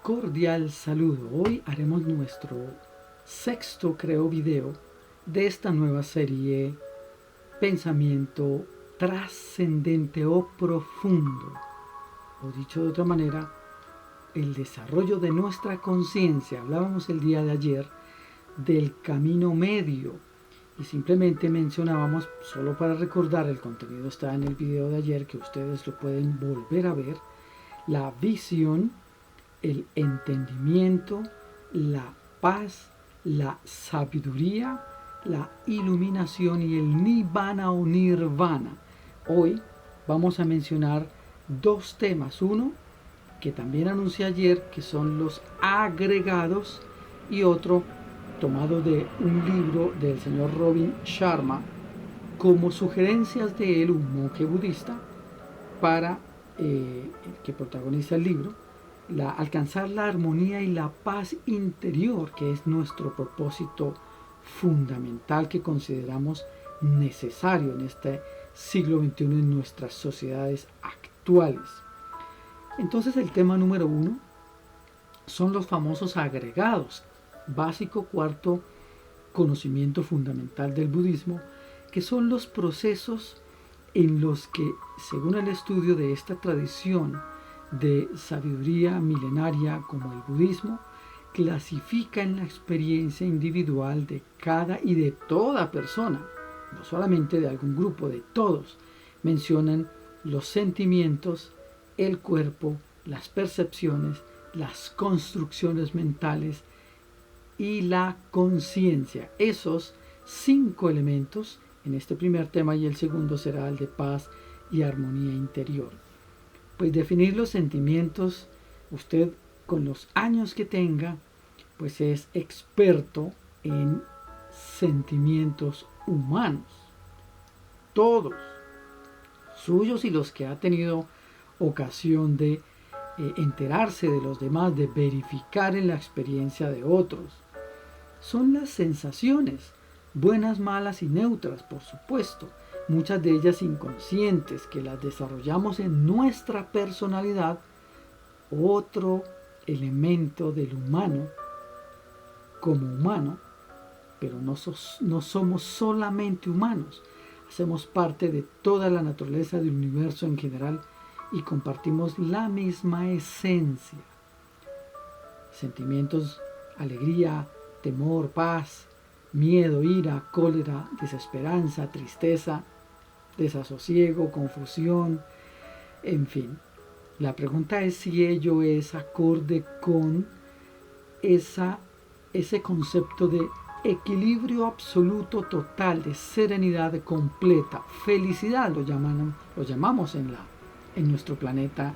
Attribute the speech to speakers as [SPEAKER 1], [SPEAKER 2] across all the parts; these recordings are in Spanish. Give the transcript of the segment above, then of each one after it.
[SPEAKER 1] cordial saludo. Hoy haremos nuestro sexto, creo, video de esta nueva serie Pensamiento trascendente o profundo. O dicho de otra manera, el desarrollo de nuestra conciencia. Hablábamos el día de ayer del camino medio y simplemente mencionábamos, solo para recordar, el contenido está en el video de ayer que ustedes lo pueden volver a ver, la visión, el entendimiento, la paz, la sabiduría, la iluminación y el nibbana o nirvana. Hoy vamos a mencionar dos temas. Uno, que también anuncié ayer, que son los agregados, y otro tomado de un libro del señor Robin Sharma como sugerencias de él, un monje budista, para que protagoniza el libro, alcanzar la armonía y la paz interior, que es nuestro propósito fundamental que consideramos necesario en este siglo XXI en nuestras sociedades actuales. Entonces el tema número 1 son los famosos agregados, básico, cuarto conocimiento fundamental del budismo, que son los procesos en los que, según el estudio de esta tradición de sabiduría milenaria como el budismo, clasifica en la experiencia individual de cada y de toda persona, no solamente de algún grupo, de todos, mencionan los sentimientos, el cuerpo, las percepciones, las construcciones mentales y la conciencia. Esos 5 elementos en este primer tema, y el segundo será el de paz y armonía interior. Pues definir los sentimientos, usted con los años que tenga, pues es experto en sentimientos humanos, todos, suyos y los que ha tenido ocasión de enterarse de los demás, de verificar en la experiencia de otros. Son las sensaciones, buenas, malas y neutras, por supuesto, muchas de ellas inconscientes, que las desarrollamos en nuestra personalidad. Otro elemento del humano como humano, pero no somos solamente humanos, hacemos parte de toda la naturaleza del universo en general y compartimos la misma esencia. Sentimientos, alegría, temor, paz, miedo, ira, cólera, desesperanza, tristeza, desasosiego, confusión, en fin. La pregunta es si ello es acorde con ese concepto de equilibrio absoluto total, de serenidad completa, felicidad lo llamamos en nuestro planeta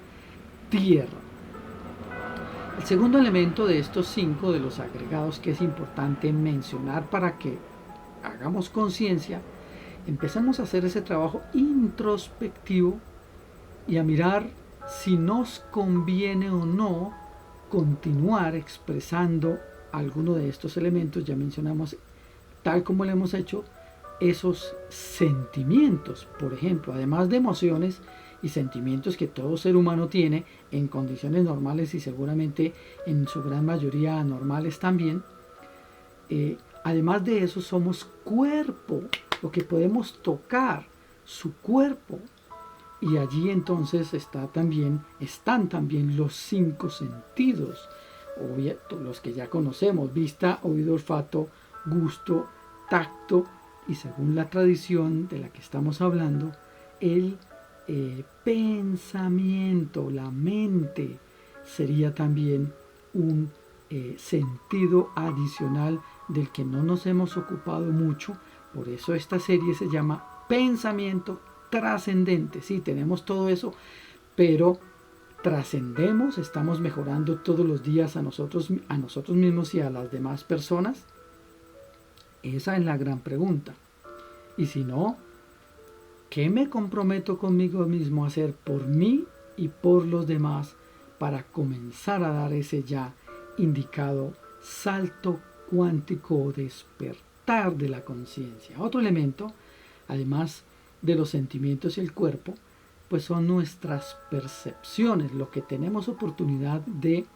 [SPEAKER 1] Tierra. El segundo elemento de estos 5 de los agregados que es importante mencionar para que hagamos conciencia, empezamos a hacer ese trabajo introspectivo y a mirar si nos conviene o no continuar expresando alguno de estos elementos. Ya mencionamos, tal como lo hemos hecho, esos sentimientos, por ejemplo, además de emociones y sentimientos que todo ser humano tiene en condiciones normales y seguramente en su gran mayoría anormales también. Además de eso, somos cuerpo, lo que podemos tocar, su cuerpo. Y allí entonces están también los 5 sentidos, los que ya conocemos: vista, oído, olfato, gusto, tacto, y según la tradición de la que estamos hablando, el pensamiento, la mente, sería también un sentido adicional del que no nos hemos ocupado mucho. Por eso esta serie se llama Pensamiento Trascendente. Sí, tenemos todo eso, pero trascendemos, estamos mejorando todos los días a nosotros mismos y a las demás personas. Esa es la gran pregunta. Y si no, ¿qué me comprometo conmigo mismo a hacer por mí y por los demás para comenzar a dar ese ya indicado salto cuántico o despertar de la conciencia? Otro elemento, además de los sentimientos y el cuerpo, pues son nuestras percepciones, lo que tenemos oportunidad de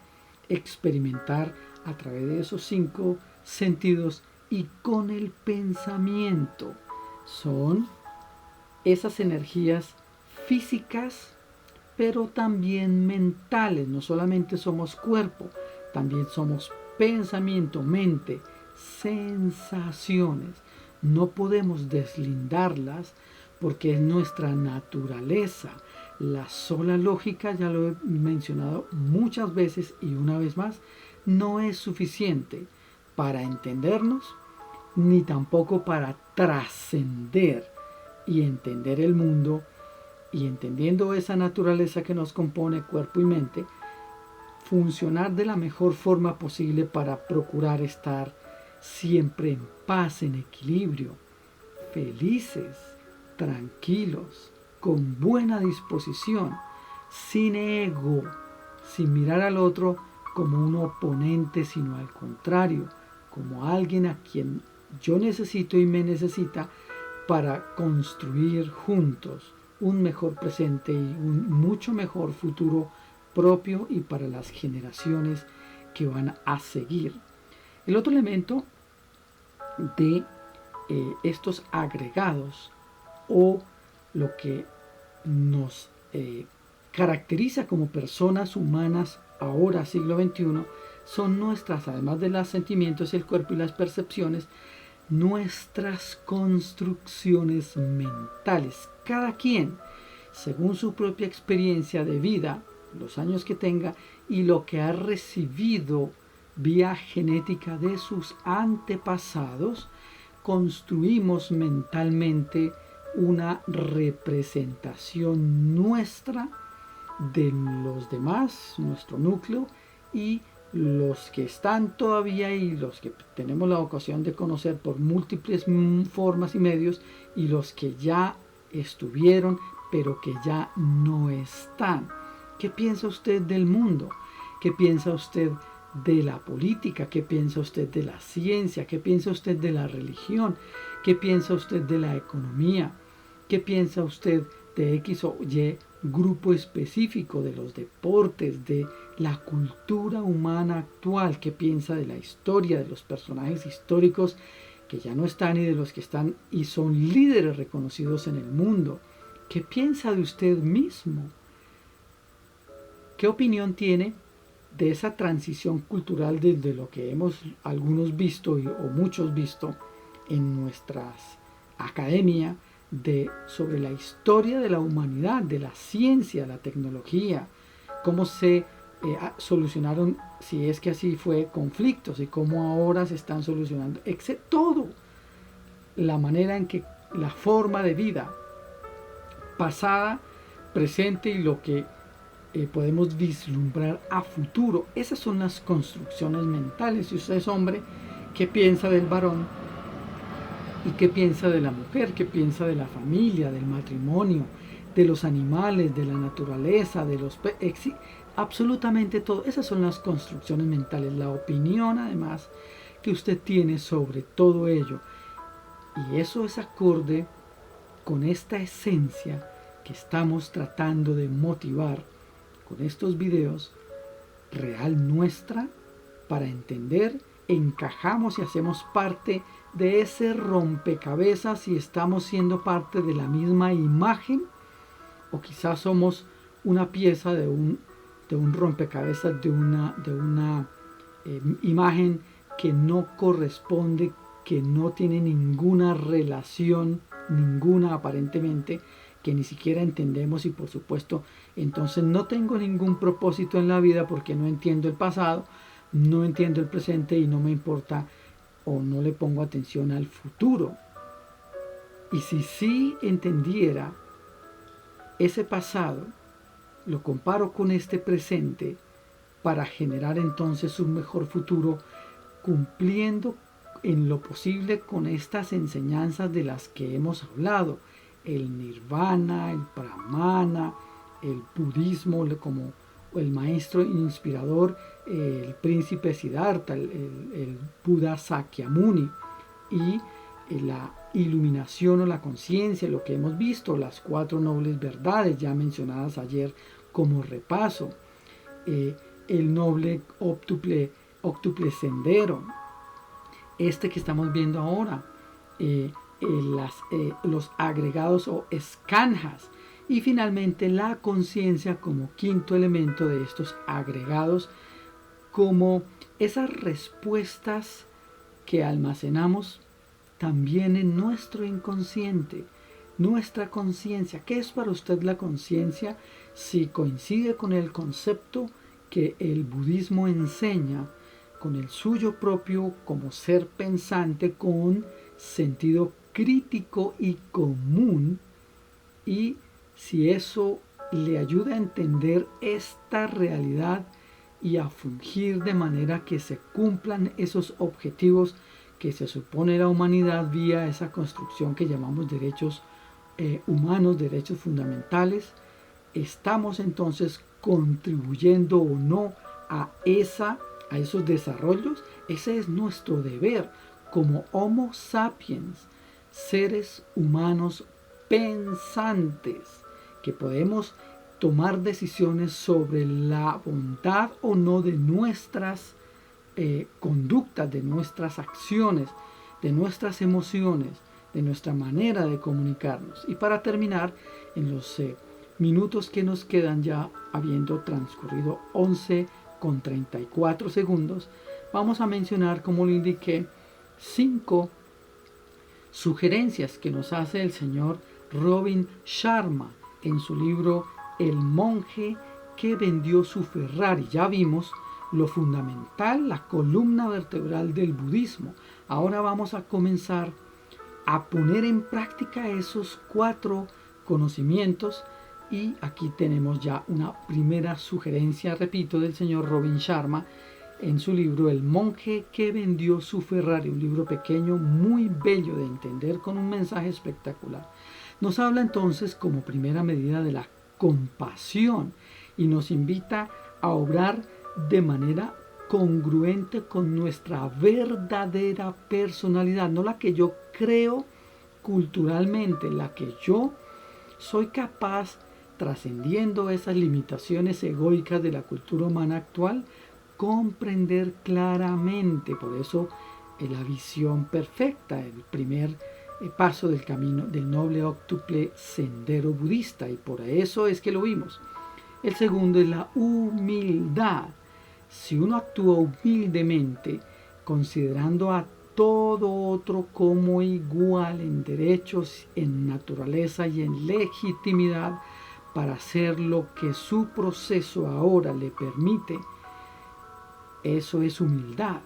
[SPEAKER 1] experimentar a través de esos 5 sentidos y con el pensamiento. Son esas energías físicas, pero también mentales. No solamente somos cuerpo, también somos pensamiento, mente, sensaciones. No podemos deslindarlas porque es nuestra naturaleza. La sola lógica, ya lo he mencionado muchas veces y una vez más, no es suficiente para entendernos ni tampoco para trascender y entender el mundo, y entendiendo esa naturaleza que nos compone cuerpo y mente, funcionar de la mejor forma posible para procurar estar siempre en paz, en equilibrio, felices, tranquilos, con buena disposición, sin ego, sin mirar al otro como un oponente, sino al contrario, como alguien a quien yo necesito y me necesita para construir juntos un mejor presente y un mucho mejor futuro propio y para las generaciones que van a seguir. El otro elemento de estos agregados, o lo que nos caracteriza como personas humanas ahora, siglo XXI, son nuestras, además de los sentimientos, el cuerpo y las percepciones, nuestras construcciones mentales. Cada quien, según su propia experiencia de vida, los años que tenga y lo que ha recibido vía genética de sus antepasados, construimos mentalmente una representación nuestra de los demás, nuestro núcleo, y los que están todavía y los que tenemos la ocasión de conocer por múltiples formas y medios, y los que ya estuvieron pero que ya no están. ¿Qué piensa usted del mundo? ¿Qué piensa usted de la política? ¿Qué piensa usted de la ciencia? ¿Qué piensa usted de la religión? ¿Qué piensa usted de la economía? ¿Qué piensa usted de X o Y grupo específico, de los deportes, de la cultura humana actual? ¿Qué piensa de la historia, de los personajes históricos que ya no están y de los que están y son líderes reconocidos en el mundo? ¿Qué piensa de usted mismo? ¿Qué opinión tiene de esa transición cultural desde lo que hemos algunos visto o muchos visto en nuestras academia sobre la historia de la humanidad, de la ciencia, la tecnología, cómo se solucionaron, si es que así fue, conflictos y cómo ahora se están solucionando, todo, la manera en que la forma de vida pasada, presente y lo que podemos vislumbrar a futuro. Esas son las construcciones mentales. Si usted es hombre, ¿qué piensa del varón? ¿Y qué piensa de la mujer? ¿Qué piensa de la familia, del matrimonio, de los animales, de la naturaleza, de los absolutamente todo? Esas son las construcciones mentales. La opinión, además, que usted tiene sobre todo ello. Y eso es acorde con esta esencia que estamos tratando de motivar con estos videos, real nuestra, para entender, encajamos y hacemos parte de ese rompecabezas y estamos siendo parte de la misma imagen, o quizás somos una pieza de un rompecabezas, de una imagen que no corresponde, que no tiene ninguna relación, ninguna aparentemente, que ni siquiera entendemos, y por supuesto entonces no tengo ningún propósito en la vida porque no entiendo el pasado, no entiendo el presente y no me importa o no le pongo atención al futuro. Y si sí entendiera ese pasado, lo comparo con este presente para generar entonces un mejor futuro, cumpliendo en lo posible con estas enseñanzas de las que hemos hablado, el nirvana, el brahmana, el budismo como el maestro inspirador, el príncipe Siddhartha, el Buda Sakyamuni, y la iluminación o la conciencia, lo que hemos visto, las 4 nobles verdades ya mencionadas ayer como repaso, el noble óctuple sendero, este que estamos viendo ahora, los agregados o escanjas, y finalmente la conciencia como quinto elemento de estos agregados, como esas respuestas que almacenamos también en nuestro inconsciente, nuestra conciencia. ¿Qué es para usted la conciencia? Si coincide con el concepto que el budismo enseña, con el suyo propio como ser pensante, con sentido crítico y común, y si eso le ayuda a entender esta realidad y a fungir de manera que se cumplan esos objetivos que se supone la humanidad vía esa construcción que llamamos derechos humanos, derechos fundamentales, estamos entonces contribuyendo o no a esos desarrollos. Ese es nuestro deber como Homo sapiens, seres humanos pensantes, que podemos tomar decisiones sobre la bondad o no de nuestras conductas, de nuestras acciones, de nuestras emociones, de nuestra manera de comunicarnos. Y para terminar, en los minutos que nos quedan, ya habiendo transcurrido 11:34 segundos, vamos a mencionar, como lo indiqué, 5 sugerencias que nos hace el señor Robin Sharma en su libro El monje que vendió su Ferrari. Ya vimos lo fundamental, la columna vertebral del budismo. Ahora vamos a comenzar a poner en práctica esos 4 conocimientos, y aquí tenemos ya una primera sugerencia, repito, del señor Robin Sharma en su libro El monje que vendió su Ferrari, un libro pequeño muy bello de entender con un mensaje espectacular. Nos habla entonces como primera medida de la compasión y nos invita a obrar de manera congruente con nuestra verdadera personalidad, no la que yo creo culturalmente, la que yo soy capaz, trascendiendo esas limitaciones egoicas de la cultura humana actual, comprender claramente. Por eso la visión perfecta, el primer paso del camino del noble óctuple sendero budista, y por eso es que lo vimos. El segundo es la humildad. Si uno actúa humildemente, considerando a todo otro como igual en derechos, en naturaleza y en legitimidad, para hacer lo que su proceso ahora le permite, eso es humildad.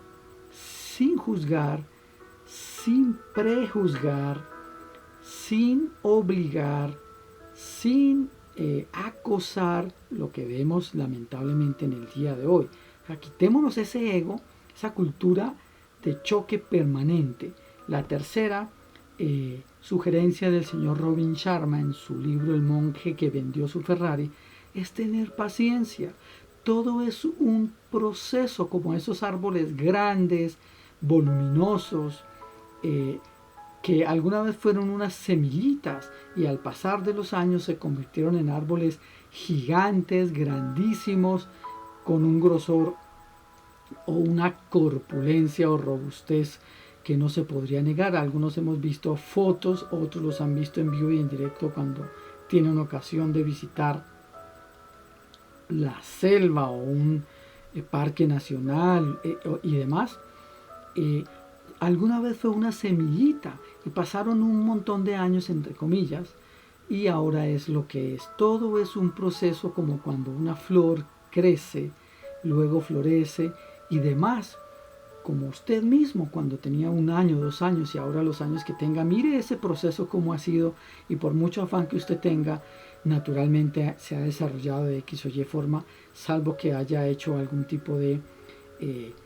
[SPEAKER 1] Sin juzgar, sin prejuzgar, sin obligar, sin acosar, lo que vemos lamentablemente en el día de hoy. O sea, quitémonos ese ego, esa cultura de choque permanente. La tercera sugerencia del señor Robin Sharma en su libro El monje que vendió su Ferrari es tener paciencia. Todo es un proceso, como esos árboles grandes, voluminosos, que alguna vez fueron unas semillitas y al pasar de los años se convirtieron en árboles gigantes, grandísimos, con un grosor o una corpulencia o robustez que no se podría negar. Algunos hemos visto fotos, otros los han visto en vivo y en directo cuando tienen ocasión de visitar la selva o un parque nacional y demás. Alguna vez fue una semillita y pasaron un montón de años, entre comillas, y ahora es lo que es. Todo es un proceso, como cuando una flor crece, luego florece y demás. Como usted mismo cuando tenía 1 año, 2 años y ahora los años que tenga, mire ese proceso como ha sido, y por mucho afán que usted tenga, naturalmente se ha desarrollado de X o Y forma, salvo que haya hecho algún tipo de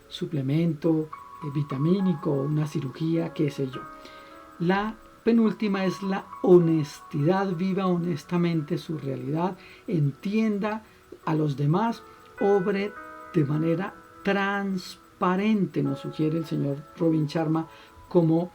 [SPEAKER 1] suplemento vitamínico, una cirugía, qué sé yo. La penúltima es la honestidad. Viva honestamente su realidad, entienda a los demás, obre de manera transparente, nos sugiere el señor Robin Sharma como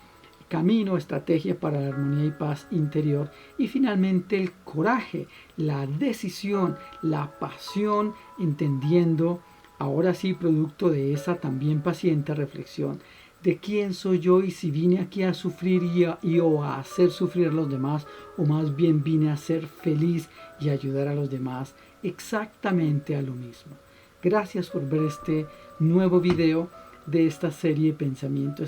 [SPEAKER 1] camino, estrategia para la armonía y paz interior. Y finalmente el coraje, la decisión, la pasión, entendiendo Ahora sí, producto de esa también paciente reflexión de quién soy yo y si vine aquí a sufrir o a hacer sufrir a los demás, o más bien vine a ser feliz y ayudar a los demás, exactamente a lo mismo. Gracias por ver este nuevo video de esta serie Pensamiento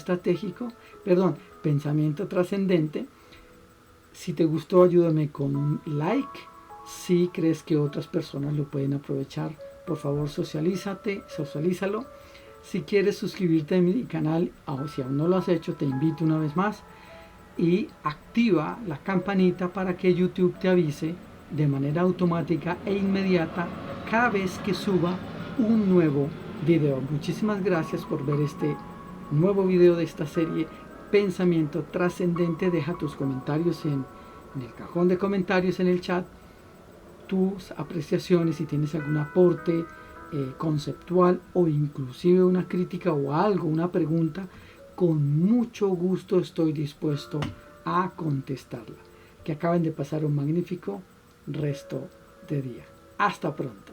[SPEAKER 1] Trascendente. Si te gustó, ayúdame con un like. Si crees que otras personas lo pueden aprovechar, por favor socialízalo. Si quieres suscribirte a mi canal, o si aún no lo has hecho, te invito una vez más. Y activa la campanita para que YouTube te avise de manera automática e inmediata cada vez que suba un nuevo video. Muchísimas gracias por ver este nuevo video de esta serie Pensamiento Trascendente. Deja tus comentarios en el cajón de comentarios en el chat, tus apreciaciones, si tienes algún aporte conceptual o inclusive una crítica o algo, una pregunta, con mucho gusto estoy dispuesto a contestarla. Que acaben de pasar un magnífico resto de día. Hasta pronto.